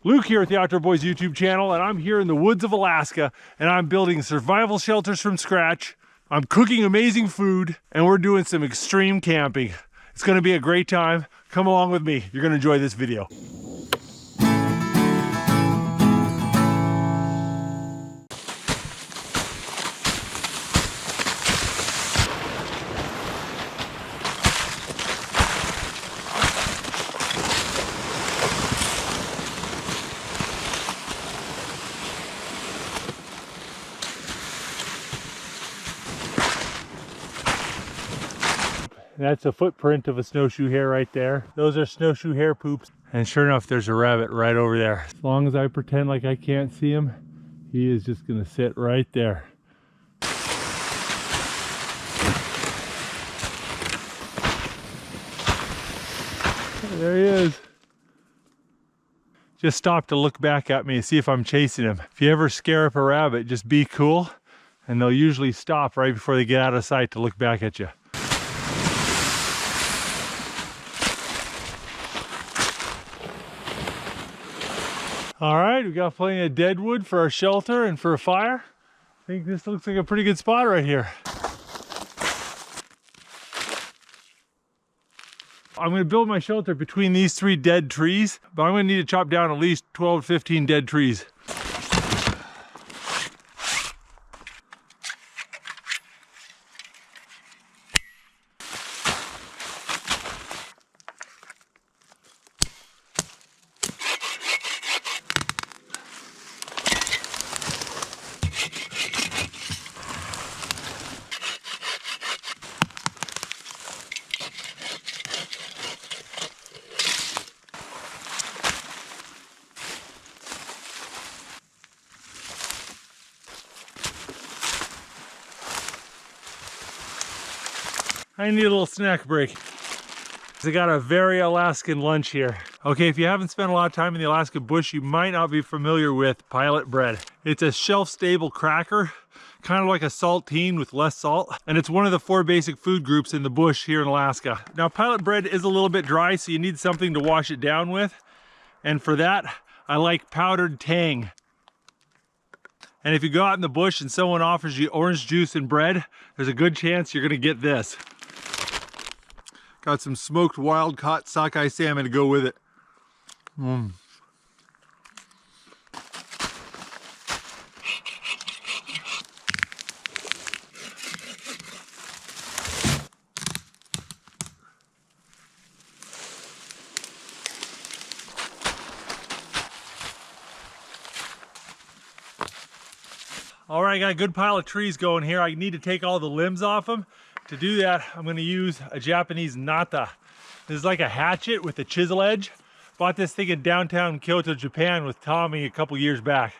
Luke here at the Outdoor Boys YouTube channel, and I'm here in the woods of Alaska, and I'm building survival shelters from scratch. I'm cooking amazing food, and we're doing some extreme camping. It's gonna be a great time. Come along with me. You're gonna enjoy this video. That's a footprint of a snowshoe hare right there. Those are snowshoe hare poops. And sure enough, there's a rabbit right over there. As long as I pretend like I can't see him, he is just gonna sit right there. There he is. Just stopped to look back at me and see if I'm chasing him. If you ever scare up a rabbit, just be cool, and they'll usually stop right before they get out of sight to look back at you. All right, we got plenty of dead wood for our shelter and for a fire. I think this looks like a pretty good spot right here. I'm gonna build my shelter between these 3 dead trees, but I'm gonna need to chop down at least 12 to 15 dead trees. I need a little snack break. I got a very Alaskan lunch here. Okay, if you haven't spent a lot of time in the Alaskan bush, you might not be familiar with pilot bread. It's a shelf-stable cracker, kind of like a saltine with less salt, and it's one of the 4 basic food groups in the bush here in Alaska. Now, pilot bread is a little bit dry, so you need something to wash it down with, and for that, I like powdered tang. And if you go out in the bush and someone offers you orange juice and bread, there's a good chance you're gonna get this. Got some smoked wild-caught sockeye salmon to go with it. All right, I got a good pile of trees going here. I need to take all the limbs off them. To do that, I'm gonna use a Japanese nata. This is like a hatchet with a chisel edge. Bought this thing in downtown Kyoto, Japan with Tommy a couple years back.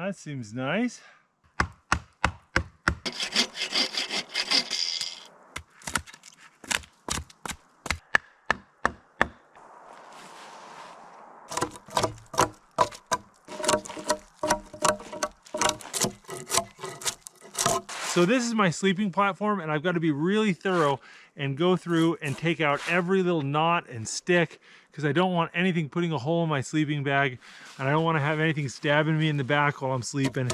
That seems nice. So this is my sleeping platform, and I've got to be really thorough and go through and take out every little knot and stick, because I don't want anything putting a hole in my sleeping bag, and I don't want to have anything stabbing me in the back while I'm sleeping.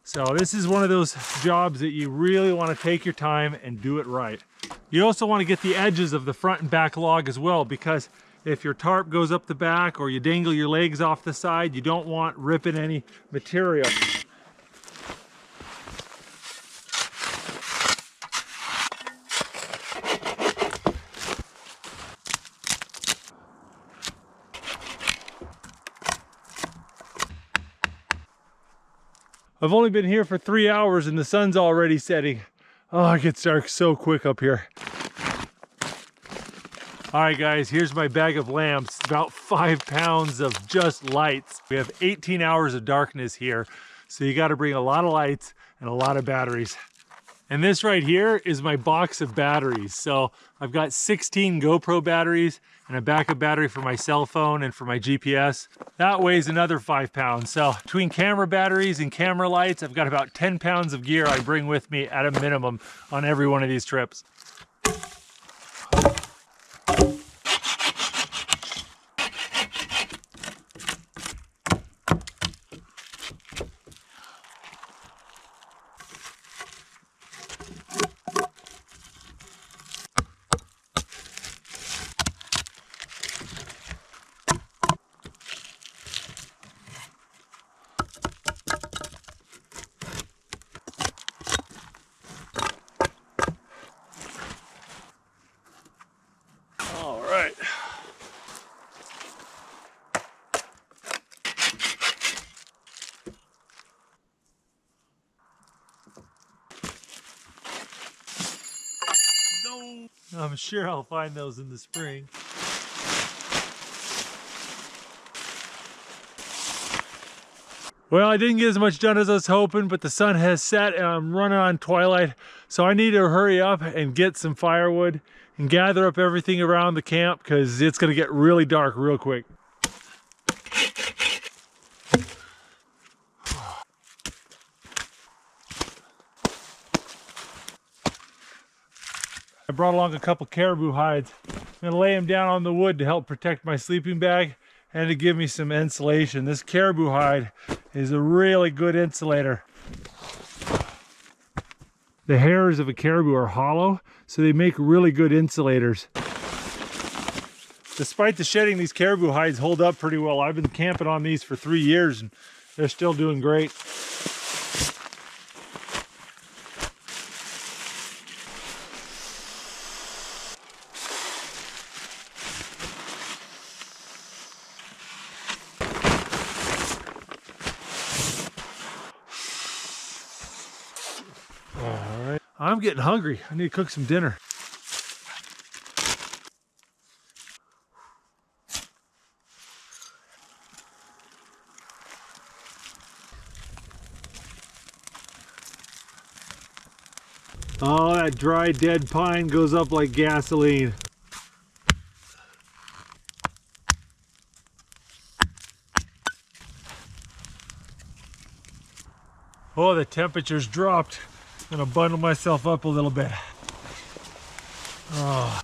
So this is one of those jobs that you really want to take your time and do it right. You also want to get the edges of the front and back log as well, because if your tarp goes up the back or you dangle your legs off the side, you don't want ripping any material. I've only been here for 3 hours and the sun's already setting. Oh, it gets dark so quick up here. All right, guys, here's my bag of lamps. About 5 pounds of just lights. We have 18 hours of darkness here, so you got to bring a lot of lights and a lot of batteries. And this right here is my box of batteries. So I've got 16 GoPro batteries and a backup battery for my cell phone and for my GPS. That weighs another 5 pounds. So between camera batteries and camera lights, I've got about 10 pounds of gear I bring with me at a minimum on every one of these trips. I'm sure I'll find those in the spring. Well, I didn't get as much done as I was hoping, but the sun has set and I'm running on twilight. So I need to hurry up and get some firewood and gather up everything around the camp, because it's going to get really dark real quick. I brought along a couple caribou hides. I'm going to lay them down on the wood to help protect my sleeping bag and to give me some insulation. This caribou hide is a really good insulator. The hairs of a caribou are hollow, so they make really good insulators. Despite the shedding, these caribou hides hold up pretty well. I've been camping on these for 3 years and they're still doing great. I'm getting hungry. I need to cook some dinner. Oh, that dry dead pine goes up like gasoline. Oh, the temperature's dropped. I'm gonna bundle myself up a little bit. Oh.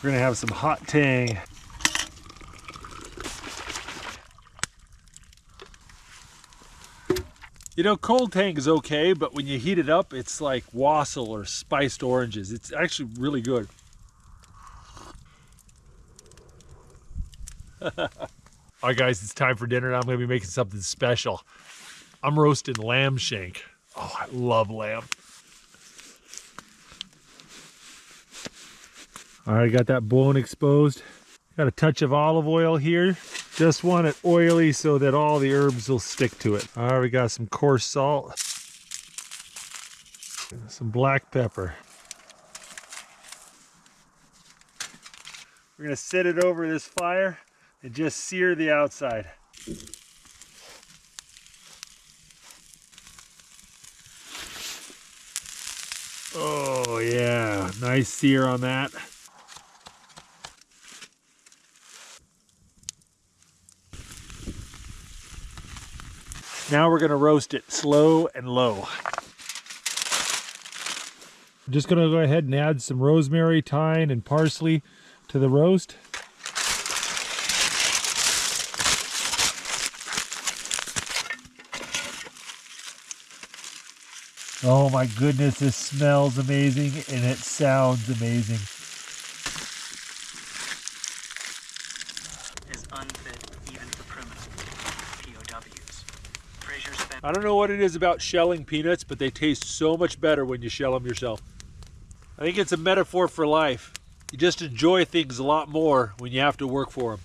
We're gonna have some hot tang. You know, cold tang is okay, but when you heat it up, it's like wassail or spiced oranges. It's actually really good. All right, guys, it's time for dinner. I'm gonna be making something special. I'm roasting lamb shank. Oh, I love lamb. All right, got that bone exposed. Got a touch of olive oil here. Just want it oily so that all the herbs will stick to it. All right, we got some coarse salt. Some black pepper. We're gonna set it over this fire and just sear the outside. Oh yeah, nice sear on that. Now we're gonna roast it slow and low. I'm just gonna go ahead and add some rosemary, thyme, and parsley to the roast. Oh my goodness, this smells amazing and it sounds amazing. Is unfit even for criminal POWs. I don't know what it is about shelling peanuts, but they taste so much better when you shell them yourself. I think it's a metaphor for life. You just enjoy things a lot more when you have to work for them.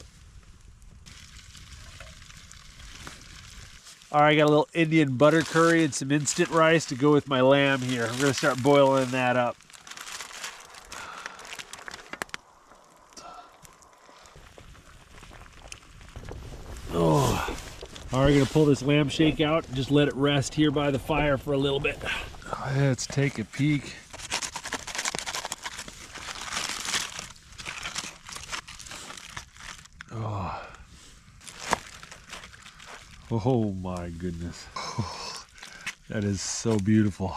All right, I got a little Indian butter curry and some instant rice to go with my lamb here. I'm gonna start boiling that up. Oh, all right, gonna pull this lamb shake out and just let it rest here by the fire for a little bit. Let's take a peek. Oh my goodness. Oh, that is so beautiful.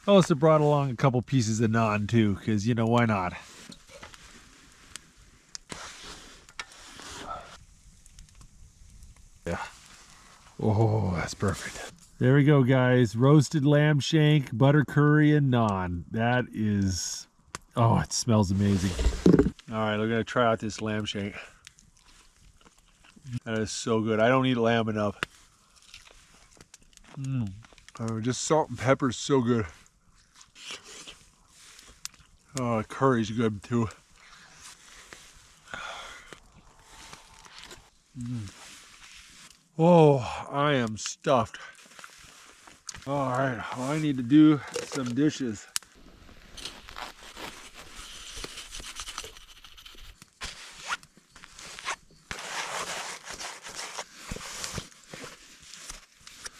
I also brought along a couple pieces of naan too, because you know, why not? Yeah. Oh, that's perfect. There we go, guys. Roasted lamb shank, butter curry, and naan. That is... oh, it smells amazing. All right, we're gonna try out this lamb shank. That is so good. I don't eat lamb enough. Just salt and pepper is so good. Oh, curry's good too. Oh, I am stuffed. All right, well, I need to do some dishes.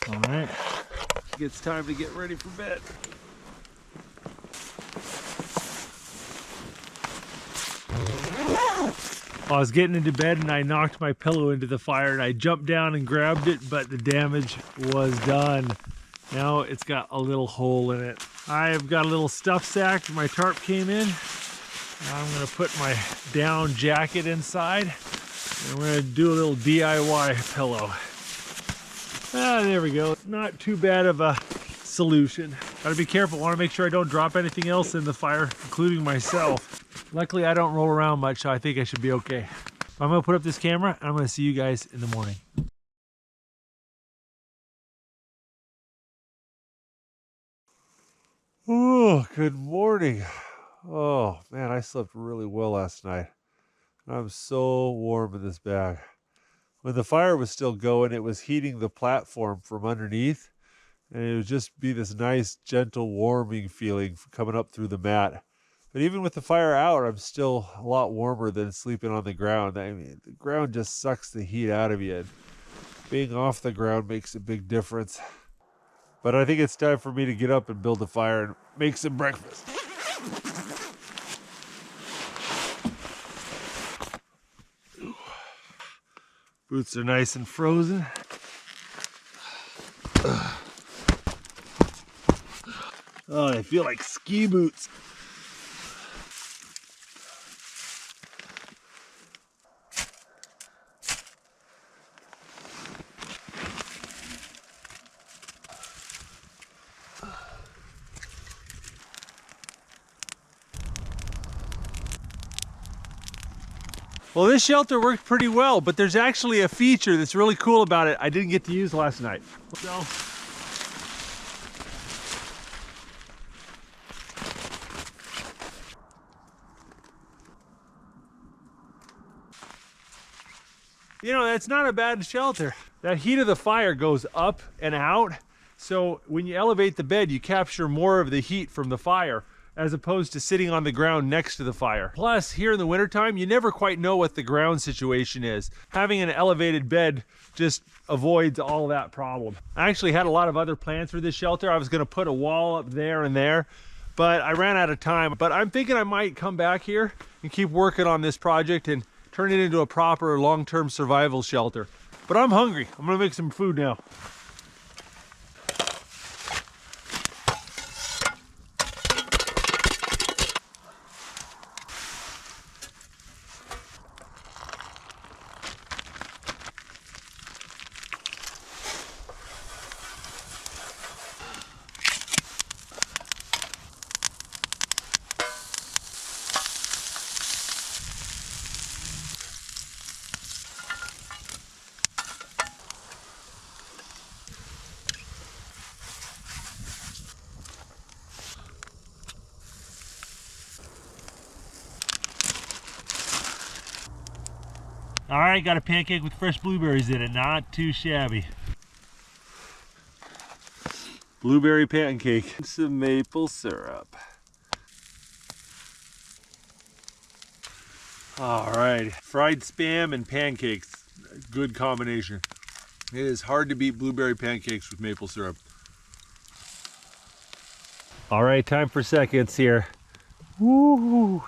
All right, it's time to get ready for bed. I was getting into bed and I knocked my pillow into the fire and I jumped down and grabbed it, but the damage was done. Now it's got a little hole in it. I've got a little stuff sack my tarp came in. Now I'm gonna put my down jacket inside and we're gonna do a little DIY pillow. Ah, there we go. Not too bad of a solution. Gotta be careful, wanna make sure I don't drop anything else in the fire, including myself. Luckily, I don't roll around much, so I think I should be okay. I'm gonna put up this camera, and I'm gonna see you guys in the morning. Oh, good morning. Oh, man, I slept really well last night. I'm so warm in this bag. When the fire was still going, it was heating the platform from underneath, and it would just be this nice, gentle, warming feeling coming up through the mat. But even with the fire out, I'm still a lot warmer than sleeping on the ground. I mean, the ground just sucks the heat out of you. And being off the ground makes a big difference. But I think it's time for me to get up and build a fire and make some breakfast. Boots are nice and frozen. Oh, they feel like ski boots. Well, this shelter worked pretty well, but there's actually a feature that's really cool about it I didn't get to use last night. So, you know, that's not a bad shelter. That heat of the fire goes up and out, so when you elevate the bed, you capture more of the heat from the fire, as opposed to sitting on the ground next to the fire. Plus, here in the wintertime, you never quite know what the ground situation is. Having an elevated bed just avoids all that problem. I actually had a lot of other plans for this shelter. I was gonna put a wall up there and there, but I ran out of time. But I'm thinking I might come back here and keep working on this project and turn it into a proper long-term survival shelter. But I'm hungry. I'm gonna make some food now. All right, got a pancake with fresh blueberries in it. Not too shabby. Blueberry pancake. Some maple syrup. All right, fried Spam and pancakes. Good combination. It is hard to beat blueberry pancakes with maple syrup. All right, time for seconds here. Woo!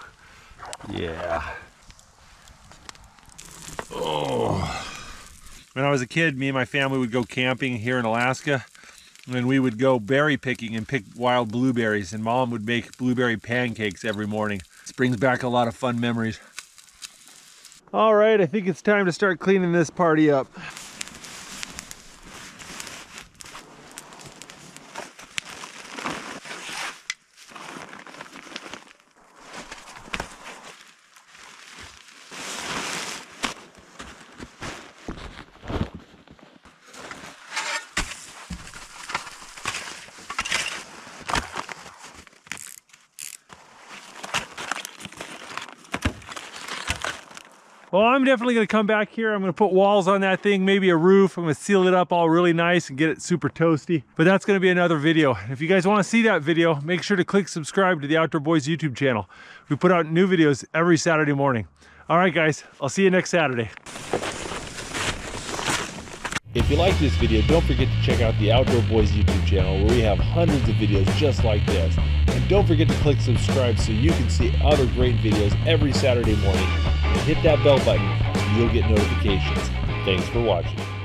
Yeah. Oh. When I was a kid, me and my family would go camping here in Alaska, and we would go berry picking and pick wild blueberries, and Mom would make blueberry pancakes every morning. This brings back a lot of fun memories. All right, I think it's time to start cleaning this party up. Well, I'm definitely gonna come back here. I'm gonna put walls on that thing, maybe a roof. I'm gonna seal it up all really nice and get it super toasty. But that's gonna be another video. If you guys wanna see that video, make sure to click subscribe to the Outdoor Boys YouTube channel. We put out new videos every Saturday morning. All right, guys, I'll see you next Saturday. If you like this video, don't forget to check out the Outdoor Boys YouTube channel, where we have hundreds of videos just like this. And don't forget to click subscribe so you can see other great videos every Saturday morning. And hit that bell button and you'll get notifications. Thanks for watching.